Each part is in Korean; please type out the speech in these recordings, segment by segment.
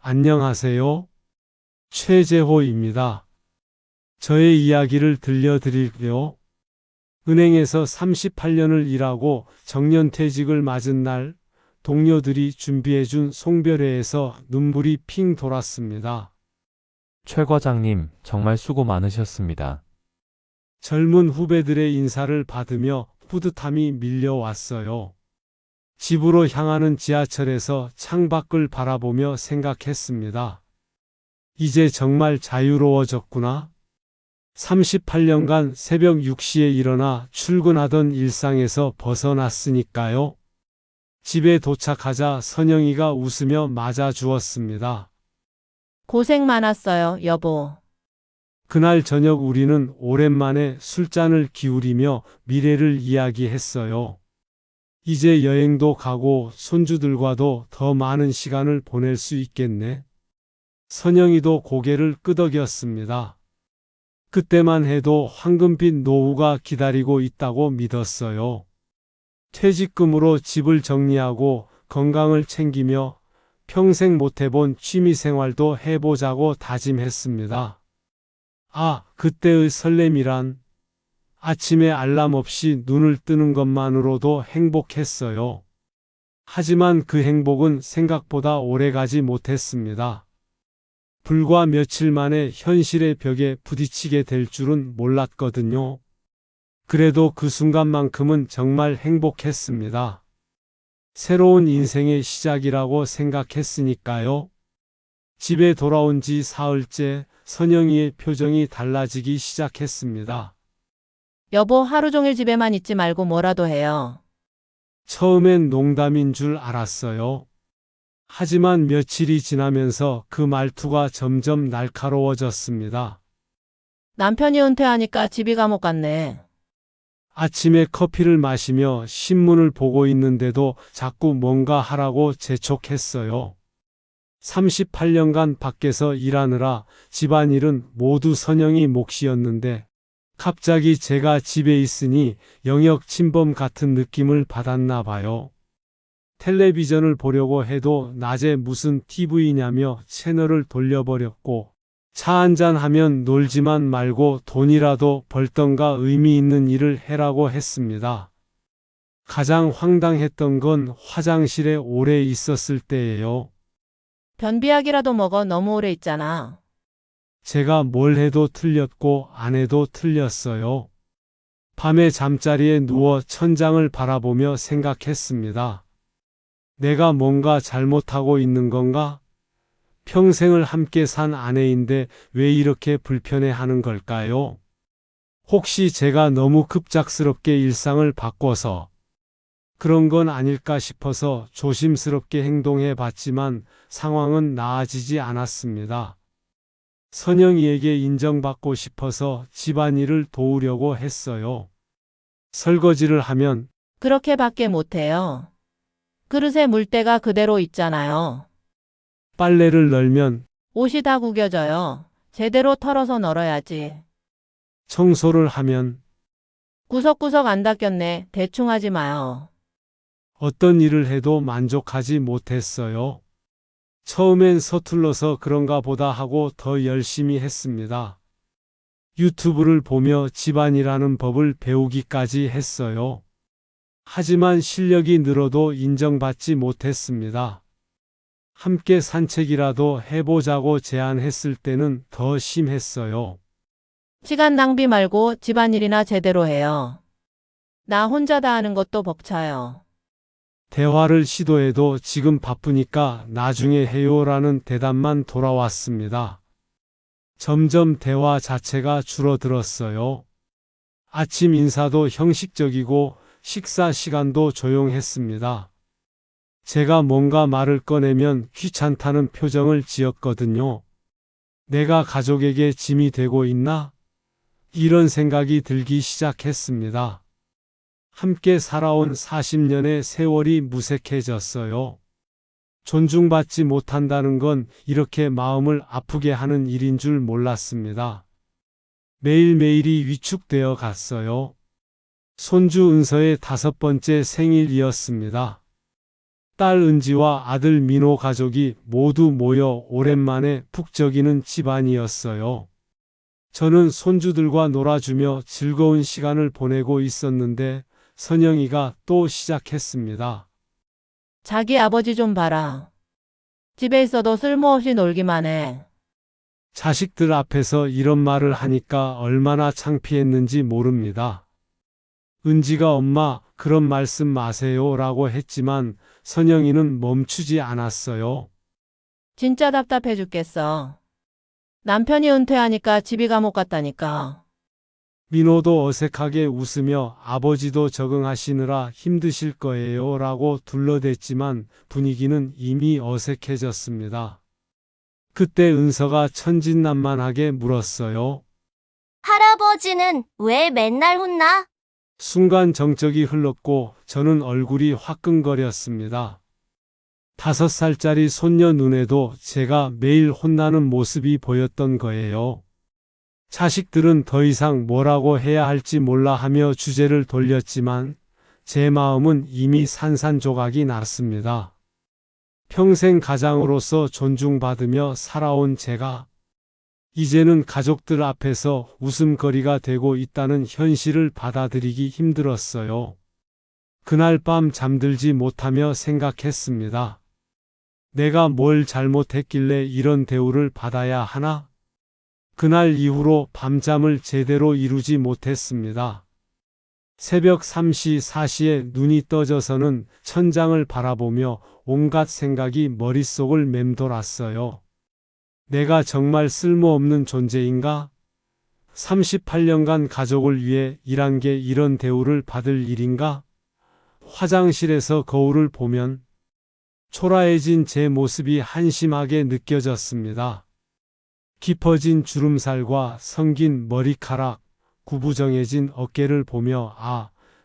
안녕하세요. 최재호입니다. 저의 이야기를 들려드릴게요. 은행에서 38년을 일하고 정년퇴직을 맞은 날, 동료들이 준비해준 송별회에서 눈물이 핑 돌았습니다. 최 과장님, 정말 수고 많으셨습니다. 젊은 후배들의 인사를 받으며 뿌듯함이 밀려왔어요. 집으로 향하는 지하철에서 창밖을 바라보며 생각했습니다. 이제 정말 자유로워졌구나. 38년간 새벽 6시에 일어나 출근하던 일상에서 벗어났으니까요. 집에 도착하자 선영이가 웃으며 맞아주었습니다. 고생 많았어요, 여보. 그날 저녁 우리는 오랜만에 술잔을 기울이며 미래를 이야기했어요. 이제 여행도 가고 손주들과도 더 많은 시간을 보낼 수 있겠네. 선영이도 고개를 끄덕였습니다. 그때만 해도 황금빛 노후가 기다리고 있다고 믿었어요. 퇴직금으로 집을 정리하고 건강을 챙기며 평생 못 해본 취미생활도 해보자고 다짐했습니다. 아, 그때의 설렘이란 아침에 알람 없이 눈을 뜨는 것만으로도 행복했어요. 하지만 그 행복은 생각보다 오래가지 못했습니다. 불과 며칠 만에 현실의 벽에 부딪히게 될 줄은 몰랐거든요. 그래도 그 순간만큼은 정말 행복했습니다. 새로운 인생의 시작이라고 생각했으니까요. 집에 돌아온 지 사흘째 선영이의 표정이 달라지기 시작했습니다. 여보, 하루 종일 집에만 있지 말고 뭐라도 해요. 처음엔 농담인 줄 알았어요. 하지만 며칠이 지나면서 그 말투가 점점 날카로워졌습니다. 남편이 은퇴하니까 집이 감옥 같네. 아침에 커피를 마시며 신문을 보고 있는데도 자꾸 뭔가 하라고 재촉했어요. 38년간 밖에서 일하느라 집안일은 모두 선영이 몫이었는데 갑자기 제가 집에 있으니 영역 침범 같은 느낌을 받았나 봐요. 텔레비전을 보려고 해도 낮에 무슨 TV냐며 채널을 돌려버렸고 차 한잔 하면 놀지만 말고 돈이라도 벌던가 의미 있는 일을 해라고 했습니다. 가장 황당했던 건 화장실에 오래 있었을 때예요. 변비약이라도 먹어, 너무 오래 있잖아. 제가 뭘 해도 틀렸고 안 해도 틀렸어요. 밤에 잠자리에 누워 천장을 바라보며 생각했습니다. 내가 뭔가 잘못하고 있는 건가? 평생을 함께 산 아내인데 왜 이렇게 불편해하는 걸까요? 혹시 제가 너무 급작스럽게 일상을 바꿔서 그런 건 아닐까 싶어서 조심스럽게 행동해 봤지만 상황은 나아지지 않았습니다. 선영이에게 인정받고 싶어서 집안일을 도우려고 했어요. 설거지를 하면 그렇게밖에 못해요. 그릇에 물때가 그대로 있잖아요. 빨래를 널면 옷이 다 구겨져요. 제대로 털어서 널어야지. 청소를 하면 구석구석 안 닦였네. 대충 하지 마요. 어떤 일을 해도 만족하지 못했어요. 처음엔 서툴러서 그런가 보다 하고 더 열심히 했습니다. 유튜브를 보며 집안일하는 법을 배우기까지 했어요. 하지만 실력이 늘어도 인정받지 못했습니다. 함께 산책이라도 해보자고 제안했을 때는 더 심했어요. 시간 낭비 말고 집안일이나 제대로 해요. 나 혼자 다 하는 것도 벅차요. 대화를 시도해도 지금 바쁘니까 나중에 해요라는 대답만 돌아왔습니다. 점점 대화 자체가 줄어들었어요. 아침 인사도 형식적이고 식사 시간도 조용했습니다. 제가 뭔가 말을 꺼내면 귀찮다는 표정을 지었거든요. 내가 가족에게 짐이 되고 있나? 이런 생각이 들기 시작했습니다. 함께 살아온 40년의 세월이 무색해졌어요. 존중받지 못한다는 건 이렇게 마음을 아프게 하는 일인 줄 몰랐습니다. 매일매일이 위축되어 갔어요. 손주 은서의 5번째 생일이었습니다. 딸 은지와 아들 민호 가족이 모두 모여 오랜만에 북적이는 집안이었어요. 저는 손주들과 놀아주며 즐거운 시간을 보내고 있었는데 선영이가 또 시작했습니다. 자기 아버지 좀 봐라. 집에 있어도 쓸모없이 놀기만 해. 자식들 앞에서 이런 말을 하니까 얼마나 창피했는지 모릅니다. 은지가 엄마, 그런 말씀 마세요 라고 했지만 선영이는 멈추지 않았어요. 진짜 답답해 죽겠어. 남편이 은퇴하니까 집이 감옥 같다니까. 민호도 어색하게 웃으며 아버지도 적응하시느라 힘드실 거예요 라고 둘러댔지만 분위기는 이미 어색해졌습니다. 그때 은서가 천진난만하게 물었어요. 할아버지는 왜 맨날 혼나? 순간 정적이 흘렀고 저는 얼굴이 화끈거렸습니다. 5살짜리 손녀 눈에도 제가 매일 혼나는 모습이 보였던 거예요. 자식들은 더 이상 뭐라고 해야 할지 몰라 하며 주제를 돌렸지만 제 마음은 이미 산산조각이 났습니다. 평생 가장으로서 존중받으며 살아온 제가 이제는 가족들 앞에서 웃음거리가 되고 있다는 현실을 받아들이기 힘들었어요. 그날 밤 잠들지 못하며 생각했습니다. 내가 뭘 잘못했길래 이런 대우를 받아야 하나? 그날 이후로 밤잠을 제대로 이루지 못했습니다. 새벽 3시, 4시에 눈이 떠져서는 천장을 바라보며 온갖 생각이 머릿속을 맴돌았어요. 내가 정말 쓸모없는 존재인가? 38년간 가족을 위해 일한 게 이런 대우를 받을 일인가? 화장실에서 거울을 보면 초라해진 제 모습이 한심하게 느껴졌습니다. 깊어진 주름살과 성긴 머리카락, 구부정해진 어깨를 보며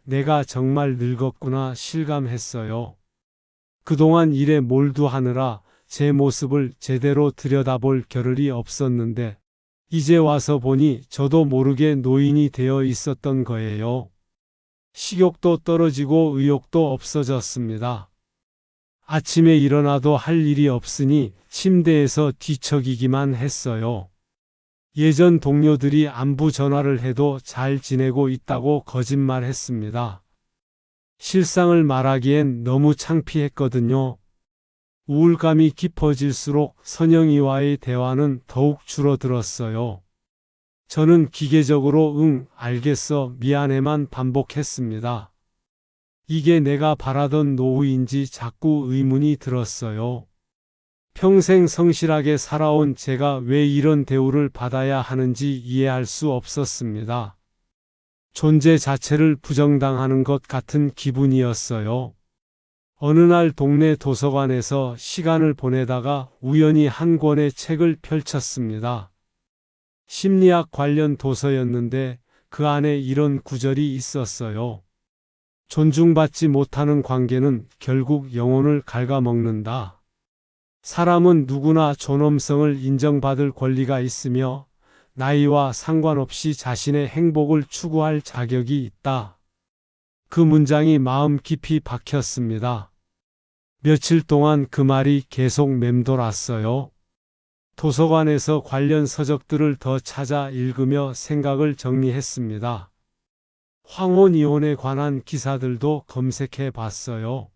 내가 정말 늙었구나 실감했어요. 그동안 일에 몰두하느라 제 모습을 제대로 들여다볼 겨를이 없었는데 이제 와서 보니 저도 모르게 노인이 되어 있었던 거예요. 식욕도 떨어지고 의욕도 없어졌습니다. 아침에 일어나도 할 일이 없으니 침대에서 뒤척이기만 했어요. 예전 동료들이 안부 전화를 해도 잘 지내고 있다고 거짓말했습니다. 실상을 말하기엔 너무 창피했거든요. 우울감이 깊어질수록 선영이와의 대화는 더욱 줄어들었어요. 저는 기계적으로 알겠어, 미안해만 반복했습니다. 이게 내가 바라던 노후인지 자꾸 의문이 들었어요. 평생 성실하게 살아온 제가 왜 이런 대우를 받아야 하는지 이해할 수 없었습니다. 존재 자체를 부정당하는 것 같은 기분이었어요. 어느 날 동네 도서관에서 시간을 보내다가 우연히 한 권의 책을 펼쳤습니다. 심리학 관련 도서였는데 그 안에 이런 구절이 있었어요. 존중받지 못하는 관계는 결국 영혼을 갉아먹는다. 사람은 누구나 존엄성을 인정받을 권리가 있으며 나이와 상관없이 자신의 행복을 추구할 자격이 있다. 그 문장이 마음 깊이 박혔습니다. 며칠 동안 그 말이 계속 맴돌았어요. 도서관에서 관련 서적들을 더 찾아 읽으며 생각을 정리했습니다. 황혼 이혼에 관한 기사들도 검색해 봤어요.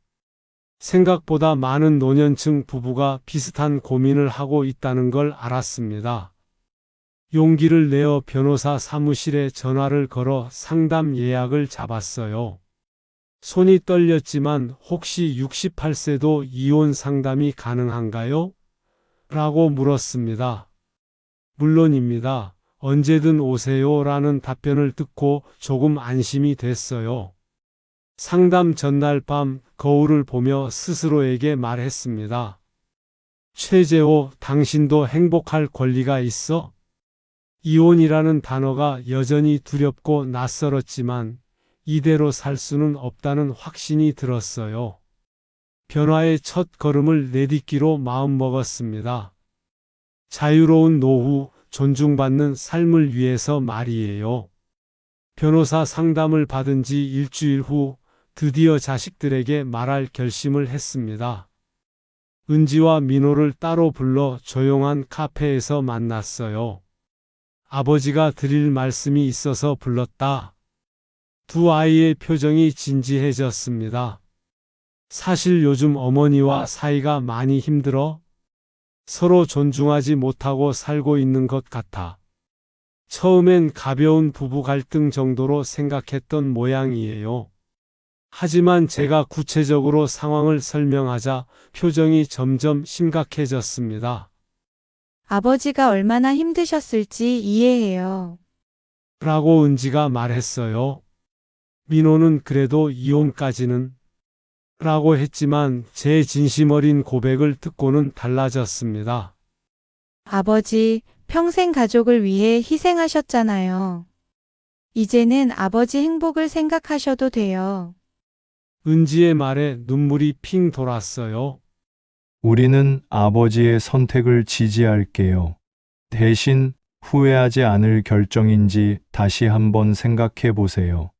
생각보다 많은 노년층 부부가 비슷한 고민을 하고 있다는 걸 알았습니다. 용기를 내어 변호사 사무실에 전화를 걸어 상담 예약을 잡았어요. 손이 떨렸지만 혹시 68세도 이혼 상담이 가능한가요? 라고 물었습니다. 물론입니다. 언제든 오세요 라는 답변을 듣고 조금 안심이 됐어요. 상담 전날 밤 거울을 보며 스스로에게 말했습니다. 최재호, 당신도 행복할 권리가 있어? 이혼이라는 단어가 여전히 두렵고 낯설었지만 이대로 살 수는 없다는 확신이 들었어요. 변화의 첫 걸음을 내딛기로 마음먹었습니다. 자유로운 노후, 존중받는 삶을 위해서 말이에요. 변호사 상담을 받은 지 일주일 후 드디어 자식들에게 말할 결심을 했습니다. 은지와 민호를 따로 불러 조용한 카페에서 만났어요. 아버지가 드릴 말씀이 있어서 불렀다. 두 아이의 표정이 진지해졌습니다. 사실 요즘 어머니와 사이가 많이 힘들어 서로 존중하지 못하고 살고 있는 것 같아. 처음엔 가벼운 부부 갈등 정도로 생각했던 모양이에요. 하지만 제가 구체적으로 상황을 설명하자 표정이 점점 심각해졌습니다. 아버지가 얼마나 힘드셨을지 이해해요. 라고 은지가 말했어요. 민호는 그래도 이혼까지는 라고 했지만 제 진심 어린 고백을 듣고는 달라졌습니다. 아버지, 평생 가족을 위해 희생하셨잖아요. 이제는 아버지 행복을 생각하셔도 돼요. 은지의 말에 눈물이 핑 돌았어요. 우리는 아버지의 선택을 지지할게요. 대신 후회하지 않을 결정인지 다시 한번 생각해 보세요.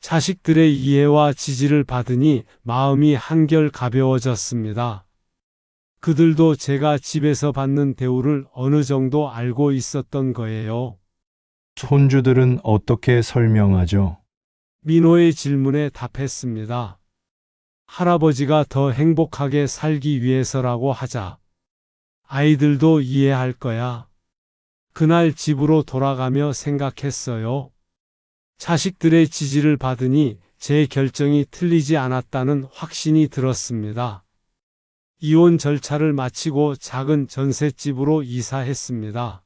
자식들의 이해와 지지를 받으니 마음이 한결 가벼워졌습니다. 그들도 제가 집에서 받는 대우를 어느 정도 알고 있었던 거예요. 손주들은 어떻게 설명하죠? 민호의 질문에 답했습니다. 할아버지가 더 행복하게 살기 위해서라고 하자. 아이들도 이해할 거야. 그날 집으로 돌아가며 생각했어요. 자식들의 지지를 받으니 제 결정이 틀리지 않았다는 확신이 들었습니다. 이혼 절차를 마치고 작은 전셋집으로 이사했습니다.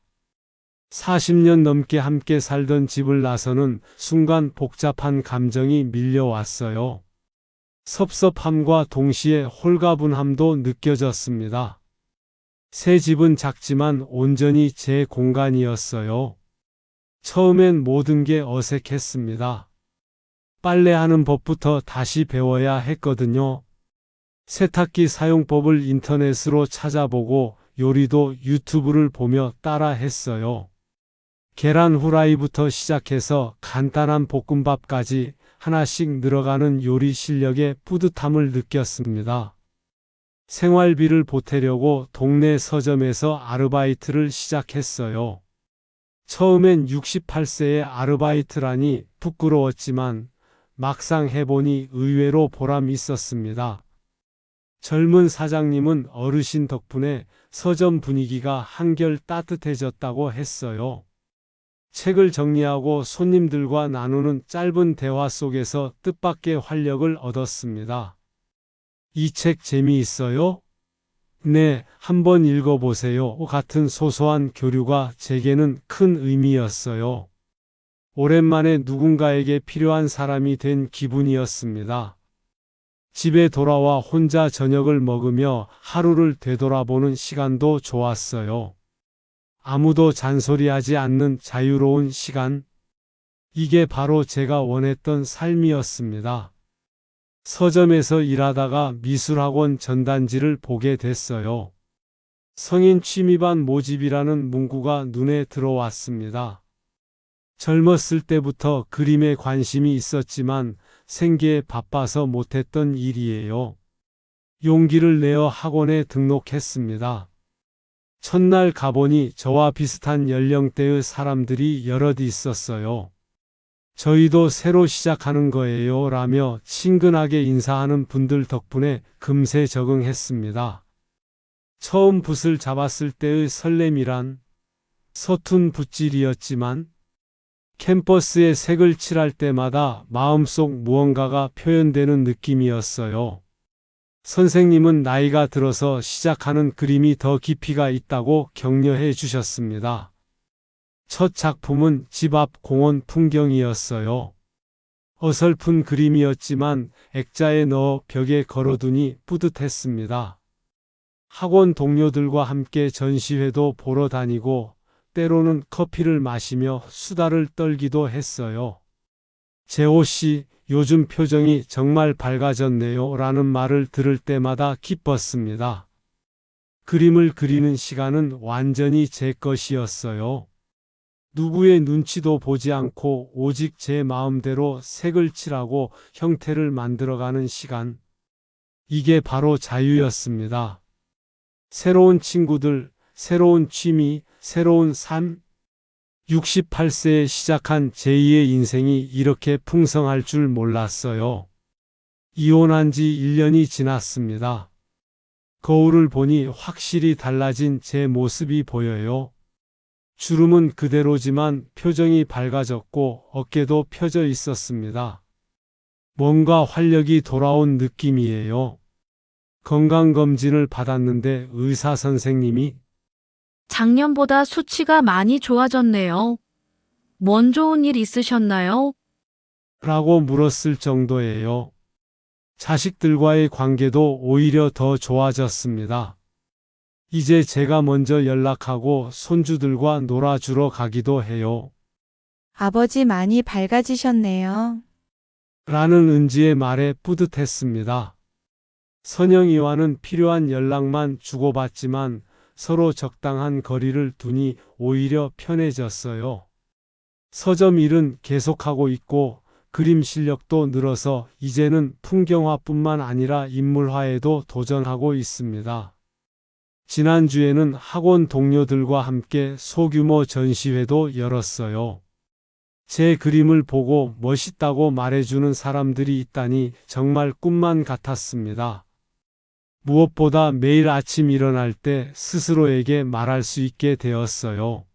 40년 넘게 함께 살던 집을 나서는 순간 복잡한 감정이 밀려왔어요. 섭섭함과 동시에 홀가분함도 느껴졌습니다. 새 집은 작지만 온전히 제 공간이었어요. 처음엔 모든 게 어색했습니다. 빨래하는 법부터 다시 배워야 했거든요. 세탁기 사용법을 인터넷으로 찾아보고 요리도 유튜브를 보며 따라 했어요. 계란 후라이부터 시작해서 간단한 볶음밥까지 하나씩 늘어가는 요리 실력에 뿌듯함을 느꼈습니다. 생활비를 보태려고 동네 서점에서 아르바이트를 시작했어요. 처음엔 68세의 아르바이트라니 부끄러웠지만 막상 해보니 의외로 보람 있었습니다. 젊은 사장님은 어르신 덕분에 서점 분위기가 한결 따뜻해졌다고 했어요. 책을 정리하고 손님들과 나누는 짧은 대화 속에서 뜻밖의 활력을 얻었습니다. 이 책 재미있어요? 네, 한번 읽어보세요. 같은 소소한 교류가 제게는 큰 의미였어요. 오랜만에 누군가에게 필요한 사람이 된 기분이었습니다. 집에 돌아와 혼자 저녁을 먹으며 하루를 되돌아보는 시간도 좋았어요. 아무도 잔소리하지 않는 자유로운 시간. 이게 바로 제가 원했던 삶이었습니다. 서점에서 일하다가 미술학원 전단지를 보게 됐어요. 성인 취미반 모집이라는 문구가 눈에 들어왔습니다. 젊었을 때부터 그림에 관심이 있었지만 생계에 바빠서 못했던 일이에요. 용기를 내어 학원에 등록했습니다. 첫날 가보니 저와 비슷한 연령대의 사람들이 여럿 있었어요. 저희도 새로 시작하는 거예요 라며 친근하게 인사하는 분들 덕분에 금세 적응했습니다. 처음 붓을 잡았을 때의 설렘이란 서툰 붓질이었지만 캠퍼스에 색을 칠할 때마다 마음속 무언가가 표현되는 느낌이었어요. 선생님은 나이가 들어서 시작하는 그림이 더 깊이가 있다고 격려해 주셨습니다. 첫 작품은 집 앞 공원 풍경이었어요. 어설픈 그림이었지만 액자에 넣어 벽에 걸어두니 뿌듯했습니다. 학원 동료들과 함께 전시회도 보러 다니고 때로는 커피를 마시며 수다를 떨기도 했어요. 재호 씨, 요즘 표정이 정말 밝아졌네요 라는 말을 들을 때마다 기뻤습니다. 그림을 그리는 시간은 완전히 제 것이었어요. 누구의 눈치도 보지 않고 오직 제 마음대로 색을 칠하고 형태를 만들어가는 시간. 이게 바로 자유였습니다. 새로운 친구들, 새로운 취미, 새로운 삶. 68세에 시작한 제2의 인생이 이렇게 풍성할 줄 몰랐어요. 이혼한 지 1년이 지났습니다. 거울을 보니 확실히 달라진 제 모습이 보여요. 주름은 그대로지만 표정이 밝아졌고 어깨도 펴져 있었습니다. 뭔가 활력이 돌아온 느낌이에요. 건강검진을 받았는데 의사 선생님이 작년보다 수치가 많이 좋아졌네요. 뭔 좋은 일 있으셨나요? 라고 물었을 정도예요. 자식들과의 관계도 오히려 더 좋아졌습니다. 이제 제가 먼저 연락하고 손주들과 놀아주러 가기도 해요. 아버지 많이 밝아지셨네요. 라는 은지의 말에 뿌듯했습니다. 선영이와는 필요한 연락만 주고받지만 서로 적당한 거리를 두니 오히려 편해졌어요. 서점 일은 계속하고 있고 그림 실력도 늘어서 이제는 풍경화뿐만 아니라 인물화에도 도전하고 있습니다. 지난주에는 학원 동료들과 함께 소규모 전시회도 열었어요. 제 그림을 보고 멋있다고 말해주는 사람들이 있다니 정말 꿈만 같았습니다. 무엇보다 매일 아침 일어날 때 스스로에게 말할 수 있게 되었어요.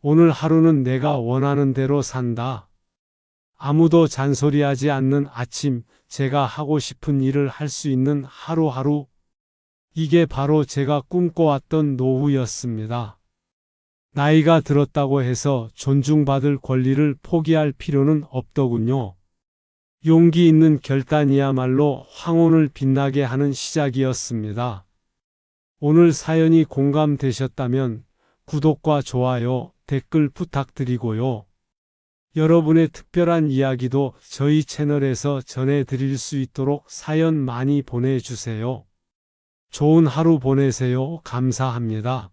오늘 하루는 내가 원하는 대로 산다. 아무도 잔소리하지 않는 아침, 제가 하고 싶은 일을 할 수 있는 하루하루. 이게 바로 제가 꿈꿔왔던 노후였습니다. 나이가 들었다고 해서 존중받을 권리를 포기할 필요는 없더군요. 용기 있는 결단이야말로 황혼을 빛나게 하는 시작이었습니다. 오늘 사연이 공감되셨다면 구독과 좋아요, 댓글 부탁드리고요. 여러분의 특별한 이야기도 저희 채널에서 전해드릴 수 있도록 사연 많이 보내주세요. 좋은 하루 보내세요. 감사합니다.